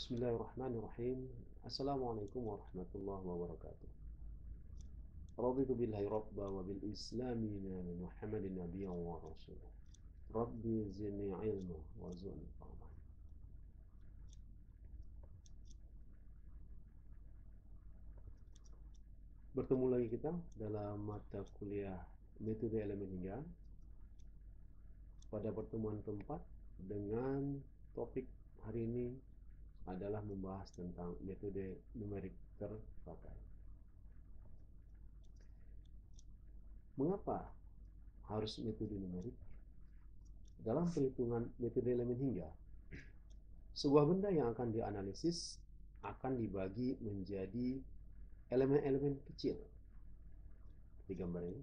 Bismillahirrahmanirrahim. Assalamualaikum warahmatullahi wabarakatuh. Raditu billahi rabba wa bil islami nabi Muhammadin nabiyyan wa rasulah. Rabbi zidni ilma wa zidni fahma. Bertemu lagi kita dalam mata kuliah metode elemen hingga pada pertemuan keempat dengan topik hari ini adalah membahas tentang metode numerik terpakai. Mengapa harus metode numerik? Dalam perhitungan metode elemen hingga, sebuah benda yang akan dianalisis akan dibagi menjadi elemen-elemen kecil di gambar ini,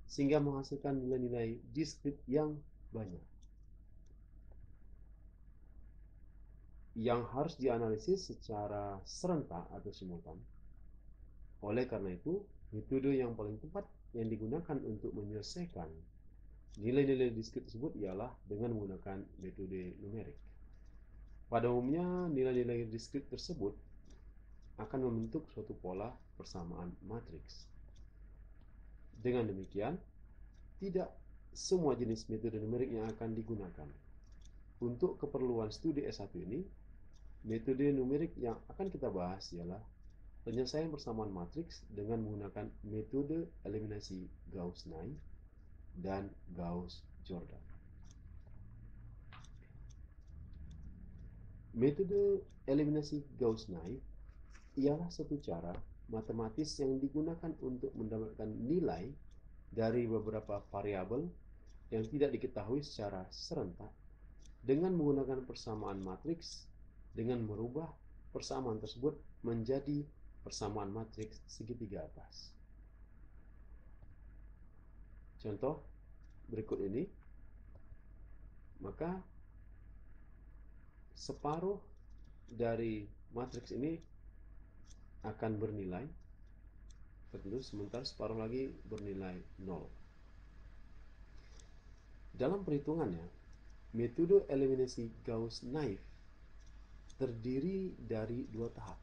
sehingga menghasilkan nilai-nilai diskrit yang banyak. Yang harus dianalisis secara serentak atau simultan. Oleh karena itu, metode yang paling tepat yang digunakan untuk menyelesaikan nilai-nilai diskrit tersebut ialah dengan menggunakan metode numerik. Pada umumnya, nilai-nilai diskrit tersebut akan membentuk suatu pola persamaan matriks. Dengan demikian, tidak semua jenis metode numerik yang akan digunakan. Untuk keperluan studi S1 ini, metode numerik yang akan kita bahas ialah penyelesaian persamaan matriks dengan menggunakan metode eliminasi Gauss-Nye dan Gauss-Jordan. Metode eliminasi Gauss-Nye ialah satu cara matematis yang digunakan untuk mendapatkan nilai dari beberapa variabel yang tidak diketahui secara serentak dengan menggunakan persamaan matriks dengan merubah persamaan tersebut menjadi persamaan matriks segitiga atas. Contoh berikut ini, maka separuh dari matriks ini akan bernilai tertentu, sementara separuh lagi bernilai 0. Dalam perhitungannya, metode eliminasi Gauss-Nye terdiri dari dua tahap.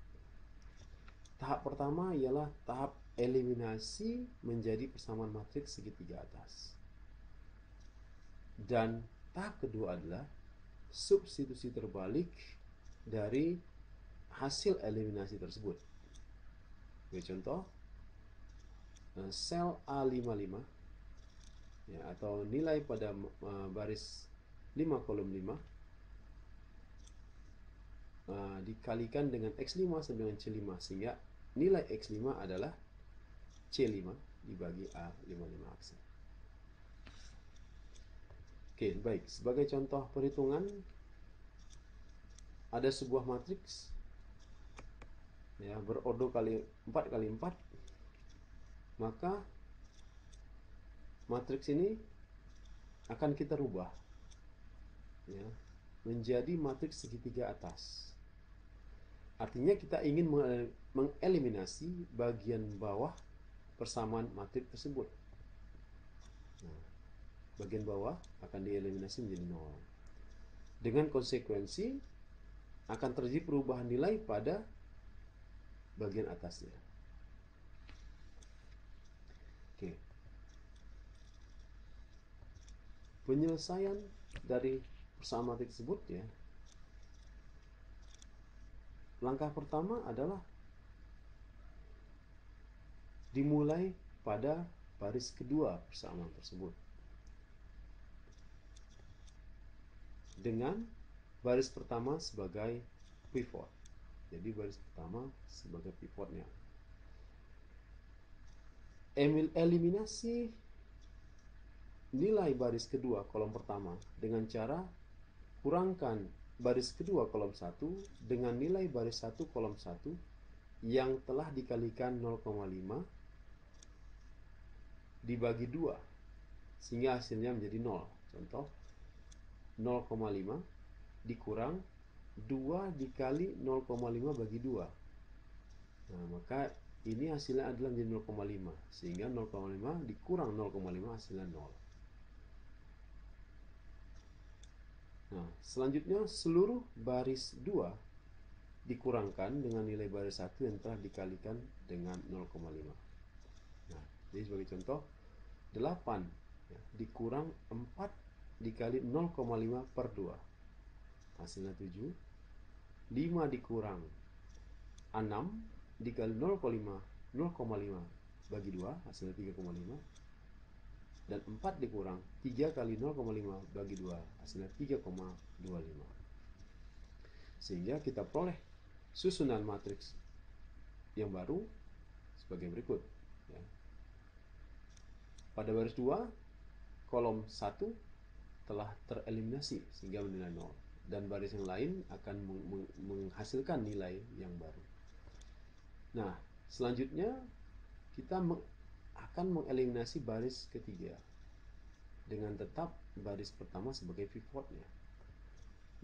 Tahap pertama ialah tahap eliminasi menjadi persamaan matriks segitiga atas. Dan tahap kedua adalah substitusi terbalik dari hasil eliminasi tersebut. Sebagai contoh, sel A55 ya, atau nilai pada baris 5 kolom 5 dikalikan dengan X5 sama dengan C5, sehingga nilai X5 adalah C5 dibagi A55 aksen. Oke, baik. Sebagai contoh perhitungan, ada sebuah matriks ya, berordo 4 kali 4, maka matriks ini akan kita rubah ya, menjadi matriks segitiga atas. Artinya kita ingin mengeliminasi bagian bawah persamaan matriks tersebut. Nah, bagian bawah akan dieliminasi menjadi 0. Dengan konsekuensi akan terjadi perubahan nilai pada bagian atasnya. Oke. Penyelesaian dari persamaan matriks tersebut ya. Langkah pertama adalah dimulai pada baris kedua persamaan tersebut dengan baris pertama sebagai pivot. Jadi baris pertama sebagai pivotnya. Eliminasi nilai baris kedua kolom pertama dengan cara kurangkan baris kedua kolom 1 dengan nilai baris 1 kolom 1 yang telah dikalikan 0,5 dibagi 2 sehingga hasilnya menjadi 0. Contoh 0,5 dikurang 2 dikali 0,5 bagi 2. Nah, maka ini hasilnya adalah menjadi 0,5, sehingga 0,5 dikurang 0,5 hasilnya 0. Nah, selanjutnya seluruh baris 2 dikurangkan dengan nilai baris 1 yang telah dikalikan dengan 0,5. Nah, jadi sebagai contoh, 8 ya, dikurang 4 dikali 0,5 per 2, hasilnya 7. 5 dikurang 6 dikali 0,5 bagi 2, hasilnya 3,5. Dan 4 dikurang 3 kali 0,5 bagi 2, hasilnya 3,25. Sehingga kita peroleh susunan matriks yang baru sebagai berikut ya. Pada baris 2, kolom 1 telah tereliminasi sehingga bernilai 0, dan baris yang lain akan menghasilkan nilai yang baru. Nah, selanjutnya kita akan mengeliminasi baris ketiga dengan tetap baris pertama sebagai pivotnya.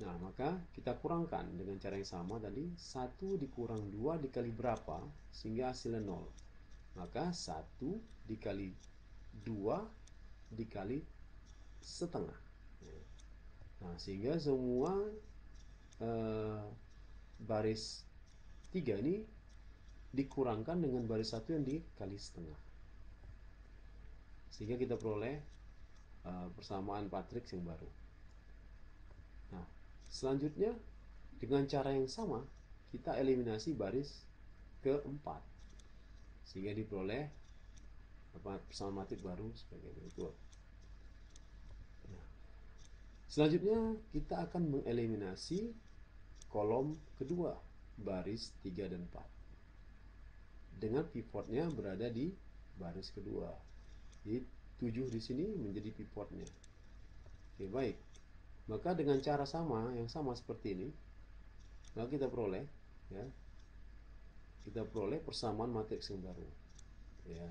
Nah, maka kita kurangkan dengan cara yang sama tadi. 1 dikurang 2 dikali berapa sehingga hasilnya 0. Maka 1 dikali 2 dikali setengah. Nah, sehingga semua baris 3 ini dikurangkan dengan baris 1 yang dikali setengah. Sehingga kita peroleh persamaan matriks yang baru. Nah, selanjutnya dengan cara yang sama kita eliminasi baris keempat sehingga diperoleh persamaan matriks baru sebagai berikut. Nah, selanjutnya kita akan mengeliminasi kolom kedua, baris 3 dan 4, dengan pivotnya berada di baris kedua. Jadi 7 di sini menjadi pivotnya. Oke, baik. Maka dengan cara yang sama seperti ini, maka kita peroleh ya, persamaan matriks yang baru ya.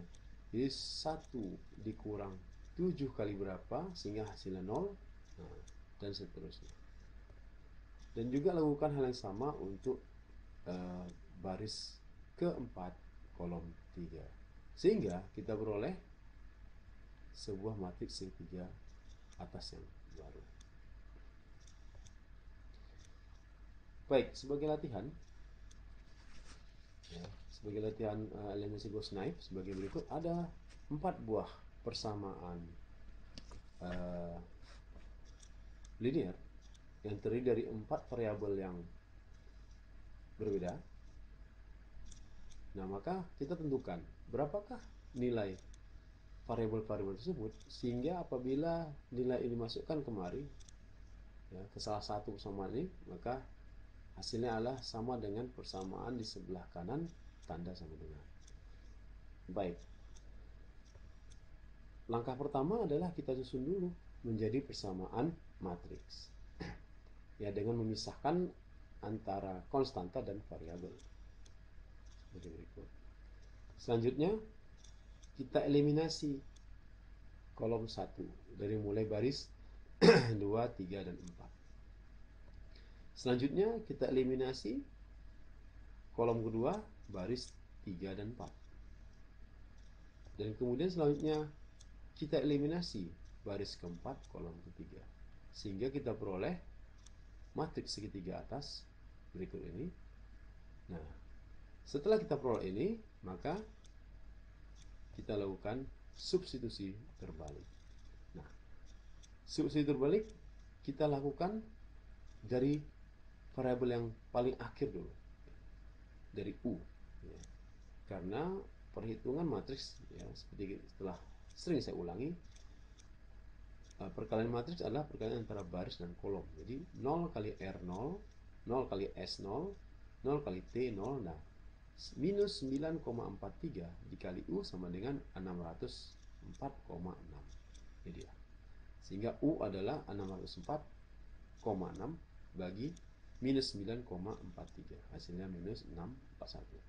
Jadi 1 dikurang 7 kali berapa sehingga hasilnya 0, nah, dan seterusnya. Dan juga lakukan hal yang sama untuk baris keempat kolom 3 sehingga kita peroleh sebuah matriks segitiga atas yang baru. Baik, sebagai latihan ya, eliminasi Gauss-Knife sebagai berikut. Ada 4 buah persamaan linear yang terdiri dari 4 variabel yang berbeda. Nah, maka kita tentukan berapakah nilai variabel-variabel tersebut sehingga apabila nilai ini masukkan kemari ya, ke salah satu persamaan ini, maka hasilnya adalah sama dengan persamaan di sebelah kanan tanda sama dengan. Baik. Langkah pertama adalah kita susun dulu menjadi persamaan matriks. Ya, dengan memisahkan antara konstanta dan variabel. Seperti berikut. Selanjutnya kita eliminasi kolom 1 dari mulai baris 2, 3, dan 4. Selanjutnya kita eliminasi kolom kedua baris 3 dan 4. Dan kemudian selanjutnya kita eliminasi baris keempat kolom ketiga sehingga kita peroleh matriks segitiga atas berikut ini. Nah, setelah kita peroleh ini, maka kita lakukan substitusi terbalik. Nah, substitusi terbalik kita lakukan dari variabel yang paling akhir dulu, dari U ya. Karena perhitungan matriks ya, seperti setelah sering saya ulangi, perkalian matriks adalah perkalian antara baris dan kolom. Jadi 0 kali R0, 0 kali S0, 0 kali T0. Nah, minus 9,43 dikali U sama dengan 604,6. Ini dia. Sehingga U adalah 604,6 bagi minus 9,43. Hasilnya minus 641.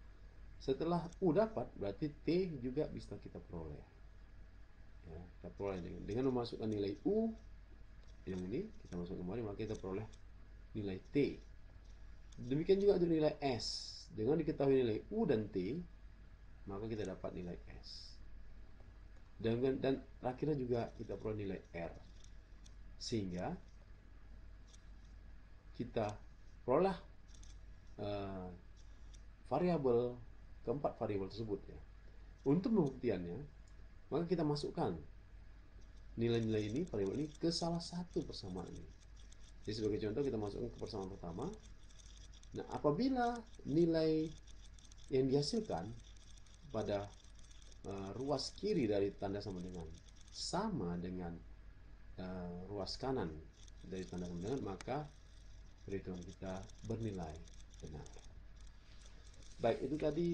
Setelah U dapat, berarti T juga bisa kita peroleh. Ya, kita peroleh dengan memasukkan nilai U yang ini, kita masuk kembali, maka kita peroleh nilai T. Demikian juga untuk nilai S. Dengan diketahui nilai U dan T, maka kita dapat nilai S. Dan akhirnya juga kita peroleh nilai R. Sehingga kita peroleh uh, variabel keempat variabel tersebut ya. Untuk pembuktiannya, maka kita masukkan nilai-nilai ini, variabel ini ke salah satu persamaan ini. Jadi sebagai contoh kita masukkan ke persamaan pertama. Nah, apabila nilai yang dihasilkan pada ruas kiri dari tanda sama dengan ruas kanan dari tanda sama dengan, maka perhitungan kita bernilai benar. Baik, itu tadi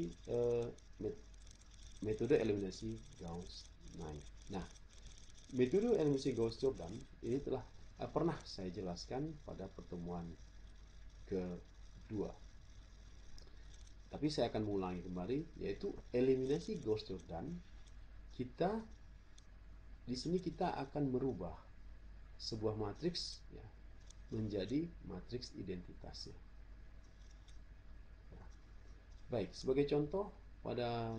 metode eliminasi Gauss-Knight. Nah, metode eliminasi Gauss-Jordan ini telah pernah saya jelaskan pada pertemuan kedua. Tapi saya akan mengulangi kembali, yaitu eliminasi Gauss-Jordan. Di sini kita akan merubah sebuah matriks ya, menjadi matriks identitasnya. Nah, baik, sebagai contoh pada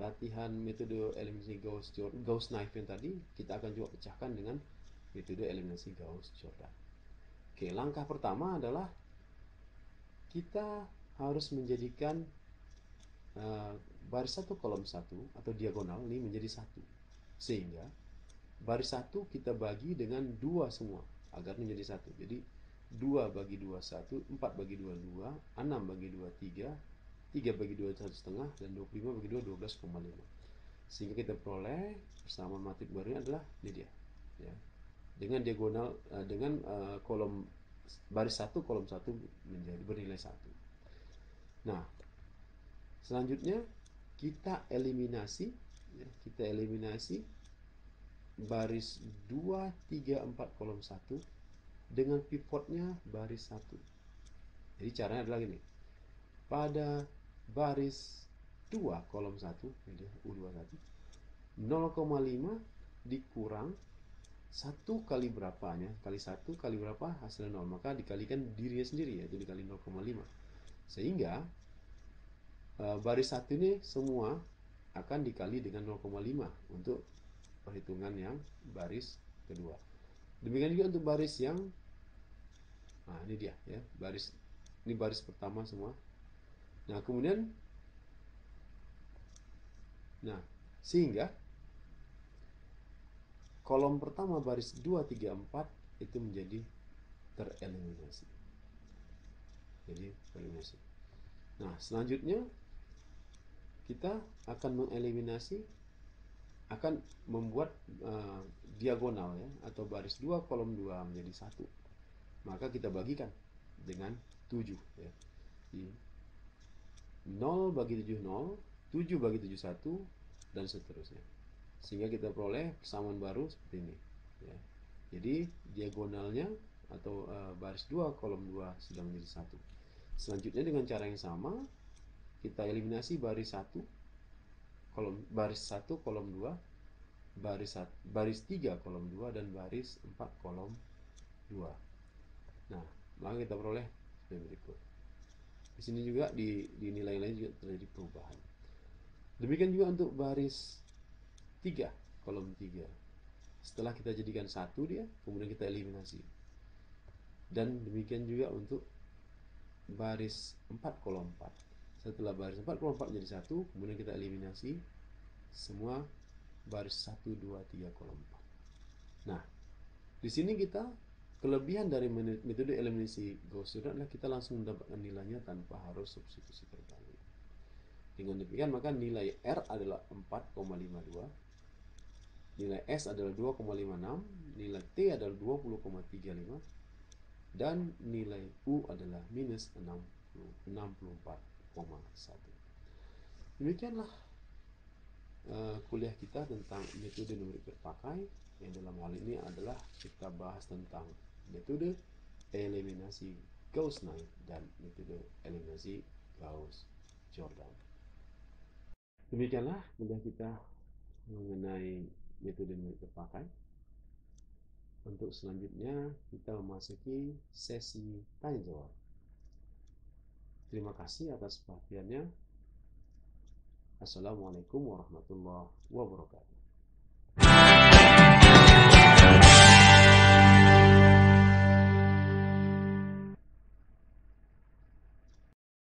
latihan metode eliminasi Gauss-Knight yang tadi, kita akan coba pecahkan dengan metode eliminasi Gauss-Jordan. Oke, langkah pertama adalah kita harus menjadikan baris satu kolom satu atau diagonal ini menjadi satu, sehingga baris satu kita bagi dengan dua semua agar ini menjadi satu. Jadi 2 bagi 2 1, 4 bagi 2 2, 6 bagi 2 3, 3 bagi 2 1 setengah, dan 25 bagi 2 12,5. Sehingga kita peroleh persamaan matrik barunya adalah ini dia ya. Dengan diagonal dengan kolom baris satu kolom satu menjadi bernilai 1. Nah, selanjutnya kita eliminasi ya, baris 2 3 4 kolom 1 dengan pivotnya baris 1. Jadi caranya adalah gini. Pada baris 2 kolom 1, ini U21, 0,5 dikurang 1 kali berapanya, kali 1 kali berapa hasilnya 0, maka dikalikan dirinya sendiri, yaitu dikali 0,5. Sehingga baris 1 ini semua akan dikali dengan 0,5 untuk perhitungan yang baris kedua. Demikian juga untuk baris yang nah ini dia ya, ini baris pertama semua. Nah, kemudian sehingga kolom pertama baris 2 3 4 itu menjadi tereliminasi. Jadi tereliminasi. Nah, selanjutnya kita akan mengeliminasi, akan membuat diagonal ya, atau baris 2 kolom 2 menjadi 1. Maka kita bagikan dengan 7 ya. Jadi 0 bagi 7 0, 7 bagi 7 1, dan seterusnya. Sehingga kita peroleh persamaan baru seperti ini ya. Jadi diagonalnya atau baris 2 kolom 2 sudah menjadi 1. Selanjutnya dengan cara yang sama kita eliminasi baris 1 kolom 2, baris 3 kolom 2, dan baris 4 kolom 2. Nah, maka kita peroleh seperti berikut. Di sini juga di nilai-nilai juga terjadi perubahan. Demikian juga untuk baris 3 kolom 3. Setelah kita jadikan 1 dia, kemudian kita eliminasi. Dan demikian juga untuk baris 4 kolom 4. Setelah baris 4 kolom 4 menjadi 1, kemudian kita eliminasi semua baris 1 2 3 kolom 4. Nah, di sini kita kelebihan dari metode eliminasi Gauss-Jordan adalah kita langsung mendapatkan nilainya tanpa harus substitusi kembali. Dengan demikian maka nilai R adalah 4,52, nilai S adalah 2,56, nilai T adalah 20,35, dan nilai U adalah minus 64,1. Demikianlah kuliah kita tentang metode numerik berpakai, yang dalam hal ini adalah kita bahas tentang metode eliminasi Gauss-Knight dan metode eliminasi Gauss-Jordan. Demikianlah kuliah kita mengenai metode numerik berpakai. Untuk selanjutnya kita memasuki sesi tanya jawab. Terima kasih atas perhatiannya. Assalamualaikum warahmatullahi wabarakatuh.